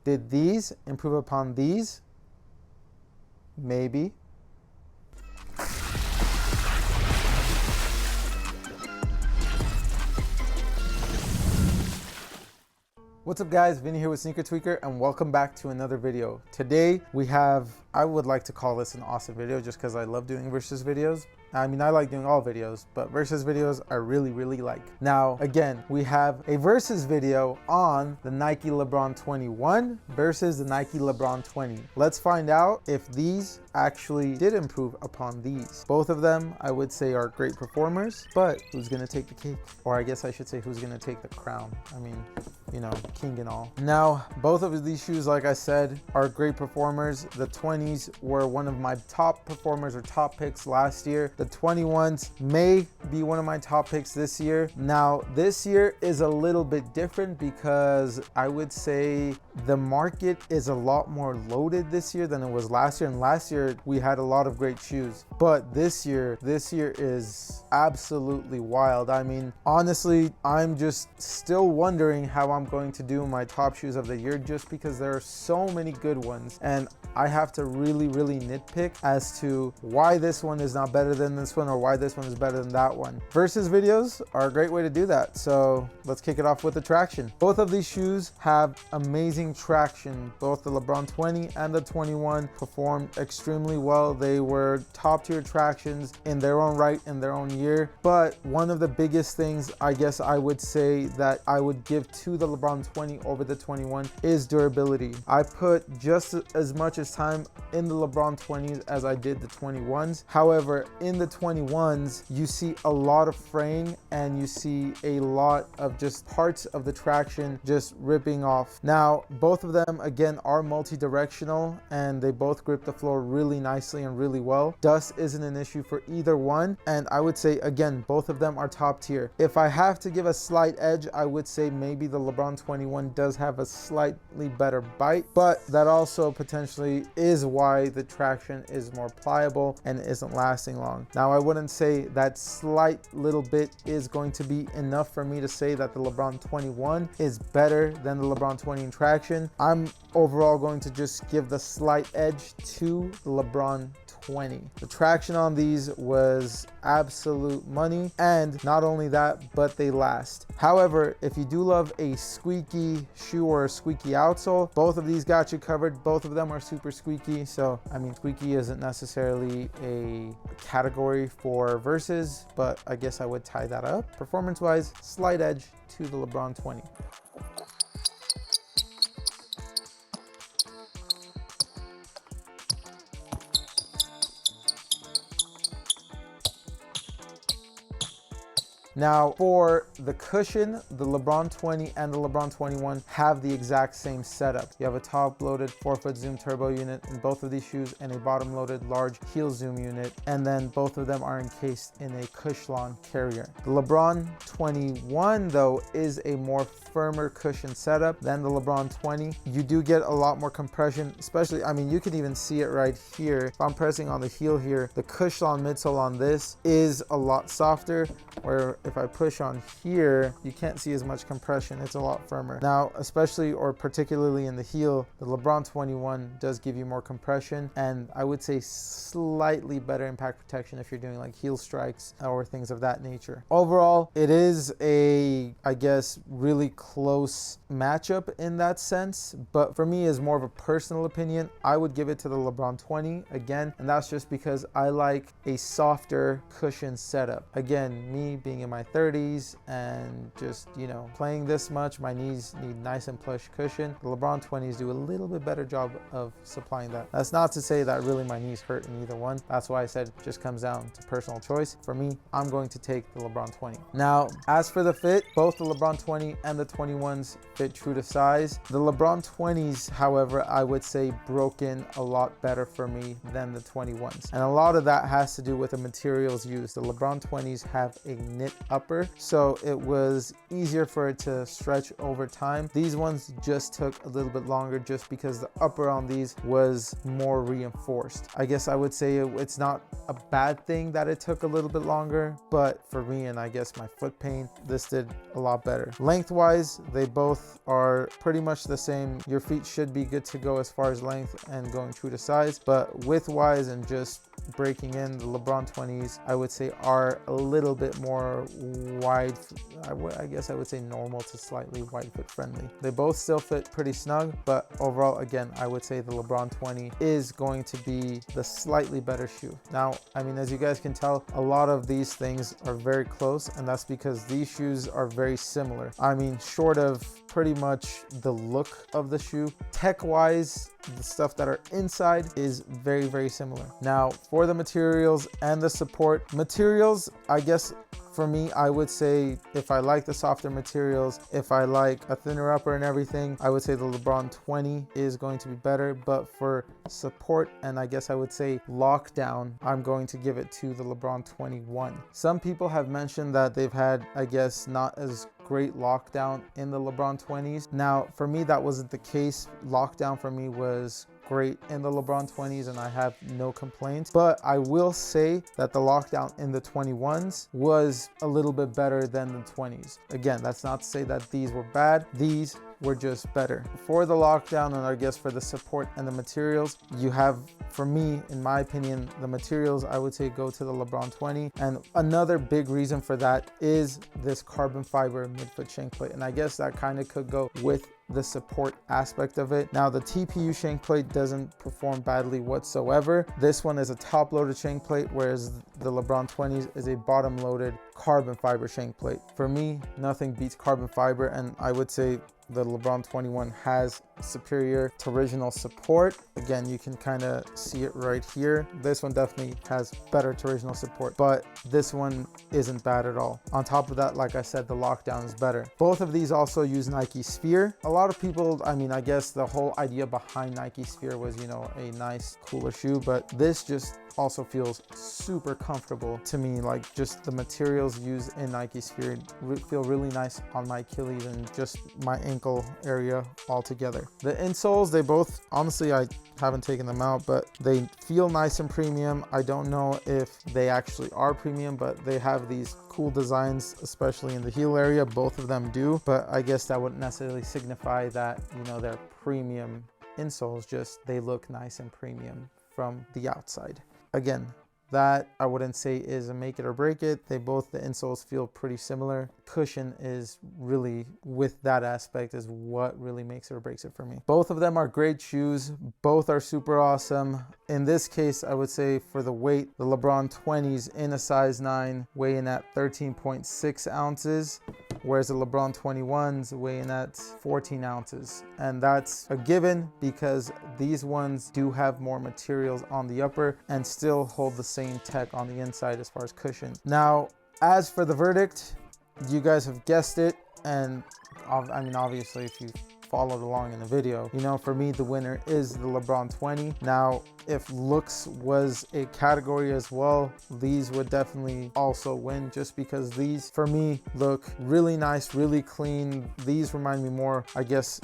Did these improve upon these? Maybe. What's up guys, Vinny here with Sneaker Tweaker and welcome back to another video. Today we have, I would like to call this an awesome video just because I love doing versus videos. I mean, I like doing all videos, but versus videos I really like. Now, again, we have a versus video on the Nike LeBron 21 versus the Nike LeBron 20. Let's find out if these actually did improve upon these. Both of them, I would say, are great performers, but who's gonna take the cake? Or I guess I should say who's gonna take the crown. I mean, you know, king and all. Now, both of these shoes, like I said, are great performers. The 20s were one of my top performers or top picks last year. The 21s may be one of my top picks this year. Now, this year is a little bit different because I would say the market is a lot more loaded this year than it was last year. And last year we had a lot of great shoes, but this year is absolutely wild. I mean, honestly, I'm just still wondering how I'm going to do my top shoes of the year just because there are so many good ones and I have to really nitpick as to why this one is not better than this one or why this one is better than that one. Versus videos are a great way to do that. So let's kick it off with the traction. Both of these shoes have amazing traction. Both the LeBron 20 and the 21 performed extremely well. They were top tier tractions in their own right in their own year. But one of the biggest things I guess I would say that I would give to the LeBron 20 over the 21 is durability. I put just as much as time in the LeBron 20s as I did the 21s. However, in the 21s, you see a lot of fraying and you see a lot of just parts of the traction just ripping off. Now, both of them, again, are multi-directional and they both grip the floor really nicely and really well. Dust isn't an issue for either one. And I would say, again, both of them are top tier. If I have to give a slight edge, I would say maybe the LeBron 21 does have a slightly better bite, but that also potentially is why the traction is more pliable and isn't lasting long. Now, I wouldn't say that slight little bit is going to be enough for me to say that the LeBron 21 is better than the LeBron 20 in traction. I'm overall going to just give the slight edge to the LeBron 20. The traction on these was absolute money, and not only that, but they last. However, if you do love a squeaky shoe or a squeaky outsole, both of these got you covered. Both of them are super squeaky. So, I mean, squeaky isn't necessarily a category for versus, but I guess I would tie that up. Performance-wise, slight edge to the LeBron 20. Now, for the cushion, the LeBron 20 and the LeBron 21 have the exact same setup. You have a top-loaded 4-foot zoom turbo unit in both of these shoes and a bottom-loaded large heel zoom unit, and then both of them are encased in a Cushlon carrier. The LeBron 21, though, is a more firmer cushion setup than the LeBron 20. You do get a lot more compression, especially, I mean, you can even see it right here. If I'm pressing on the heel here, the Cushlon midsole on this is a lot softer, where if I push on here, you can't see as much compression. It's a lot firmer. Now, especially or particularly in the heel, the LeBron 21 does give you more compression and I would say slightly better impact protection if you're doing like heel strikes or things of that nature. Overall, it is a, I guess, really close matchup in that sense, but for me, as more of a personal opinion, I would give it to the LeBron 20 again, and that's just because I like a softer cushion setup. Again, me being in my 30s and just, you know, playing this much, my knees need nice and plush cushion. The LeBron 20s do a little bit better job of supplying that. That's not to say that really my knees hurt in either one. That's why I said it just comes down to personal choice. For me, I'm going to take the LeBron 20. Now, as for the fit, both the LeBron 20 and the 21s fit true to size. The LeBron 20s, however, I would say broke in a lot better for me than the 21s. And a lot of that has to do with the materials used. The LeBron 20s have a knit upper, so it was easier for it to stretch over time. These ones just took a little bit longer just because the upper on these was more reinforced. I guess I would say it's not a bad thing that it took a little bit longer, but for me and I guess my foot pain, this did a lot better. Lengthwise, they both are pretty much the same. Your feet should be good to go as far as length and going true to size, but width-wise and just breaking in, the LeBron 20s I would say are a little bit more wide. I guess I would say normal to slightly wide foot friendly. They both still fit pretty snug, but overall, again, I would say the LeBron 20 is going to be the slightly better shoe. Now, I mean, as you guys can tell, a lot of these things are very close, and that's because these shoes are very similar. I mean, short of pretty much the look of the shoe, tech-wise, the stuff that are inside is very, very similar. Now, for the materials and the support, materials, I guess for me, I would say if I like the softer materials, if I like a thinner upper and everything, I would say the LeBron 20 is going to be better. But for support and I guess I would say lockdown, I'm going to give it to the LeBron 21. Some people have mentioned that they've had, I guess, not as great lockdown in the LeBron 20s. Now, for me, that wasn't the case. Lockdown for me was great in the LeBron 20s and I have no complaints, but I will say that the lockdown in the 21s was a little bit better than the 20s. Again, that's not to say that these were bad. These were just better. For the lockdown and I guess for the support and the materials, you have, for me, in my opinion, the materials I would say go to the LeBron 20. And another big reason for that is this carbon fiber midfoot shank plate. And I guess that kind of could go with the support aspect of it. Now, the TPU shank plate doesn't perform badly whatsoever. This one is a top loaded shank plate, whereas the LeBron 20s is a bottom loaded carbon fiber shank plate. For me, nothing beats carbon fiber, and I would say the LeBron 21 has superior torsional support. Again, you can kind of see it right here. This one definitely has better torsional support, but this one isn't bad at all. On top of that, like I said, the lockdown is better. Both of these also use Nike Sphere. A lot of people, I mean, I guess the whole idea behind Nike Sphere was, you know, a nice, cooler shoe, but this just also feels super comfortable to me. Like, just the materials used in Nike Sphere feel really nice on my Achilles and just my ankle area altogether. The insoles, they both, honestly, I haven't taken them out, but they feel nice and premium. I don't know if they actually are premium, but they have these cool designs, especially in the heel area. Both of them do, but I guess that wouldn't necessarily signify that, you know, they're premium insoles, just they look nice and premium from the outside. Again, that I wouldn't say is a make it or break it. They both, the insoles feel pretty similar. Cushion is really, with that aspect, is what really makes it or breaks it for me. Both of them are great shoes. Both are super awesome. In this case, I would say for the weight, the LeBron 20s in a size 9 weigh in at 13.6 ounces, whereas the LeBron 21s weigh in at 14 ounces. And that's a given because these ones do have more materials on the upper and still hold the same tech on the inside as far as cushion. Now, as for the verdict, you guys have guessed it. And I mean, obviously, if you followed along in the video, you know, for me, the winner is the LeBron 20. Now, if looks was a category as well, these would definitely also win, just because these, for me, look really nice, really clean. These remind me more, I guess,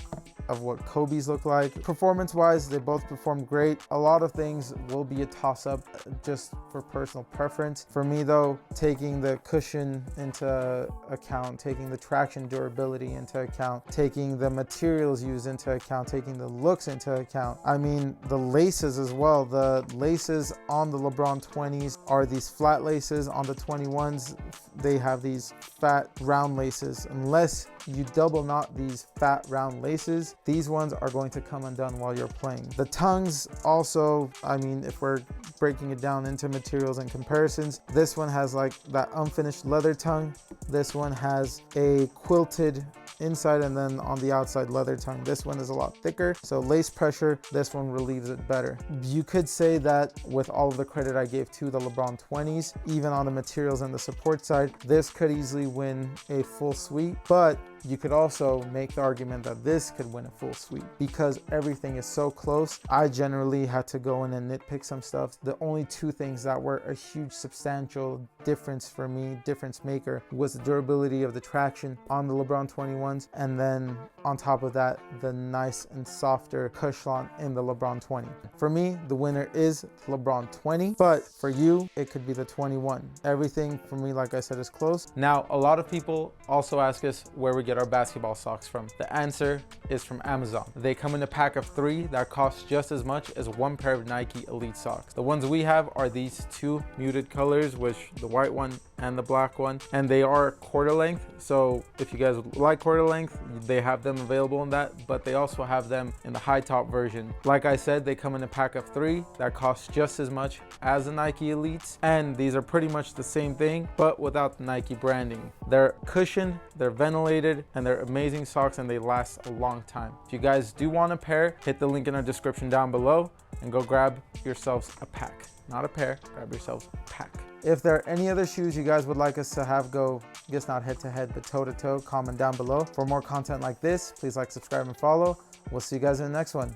of what Kobe's look like. Performance-wise, they both perform great. A lot of things will be a toss-up just for personal preference. For me, though, taking the cushion into account, taking the traction durability into account, taking the materials used into account, taking the looks into account, I mean, the laces as well. The laces on the LeBron 20s are these flat laces. On the 21s, they have these fat round laces. Unless you double knot these fat round laces, these ones are going to come undone while you're playing. The tongues also, I mean, if we're breaking it down into materials and comparisons, this one has like that unfinished leather tongue. This one has a quilted inside and then on the outside leather tongue. This one is a lot thicker, so lace pressure, this one relieves it better. You could say that with all of the credit I gave to the LeBron 20s, even on the materials and the support side, this could easily win a full suite. But you could also make the argument that this could win a full sweep because everything is so close. I generally had to go in and nitpick some stuff. The only two things that were a huge substantial difference for me, difference maker, was the durability of the traction on the LeBron 21s, and then on top of that, the nice and softer cushion in the LeBron 20. For me, the winner is LeBron 20, but for you, it could be the 21. Everything for me, like I said, is close. Now, a lot of people also ask us where we get our basketball socks from. The answer is from Amazon. They come in a pack of 3 that cost just as much as one pair of Nike Elite socks. The ones we have are these 2 muted colors, which the white one and the black one, and they are quarter length. So if you guys like quarter length, they have them available in that, but they also have them in the high top version. Like I said, they come in a pack of 3 that cost just as much as the Nike Elites, and these are pretty much the same thing, but without the Nike branding. They're cushioned, they're ventilated, and they're amazing socks, and they last a long time. If you guys do want a pair, hit the link in our description down below and go grab yourselves a pack. Not a pair, grab yourselves a pack. If there are any other shoes you guys would like us to have go, I guess not head to head, but toe to toe, comment down below. For more content like this, please like, subscribe, and follow. We'll see you guys in the next one.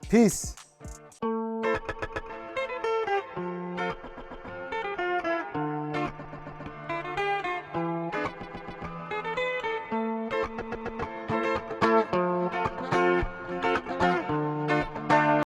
Peace.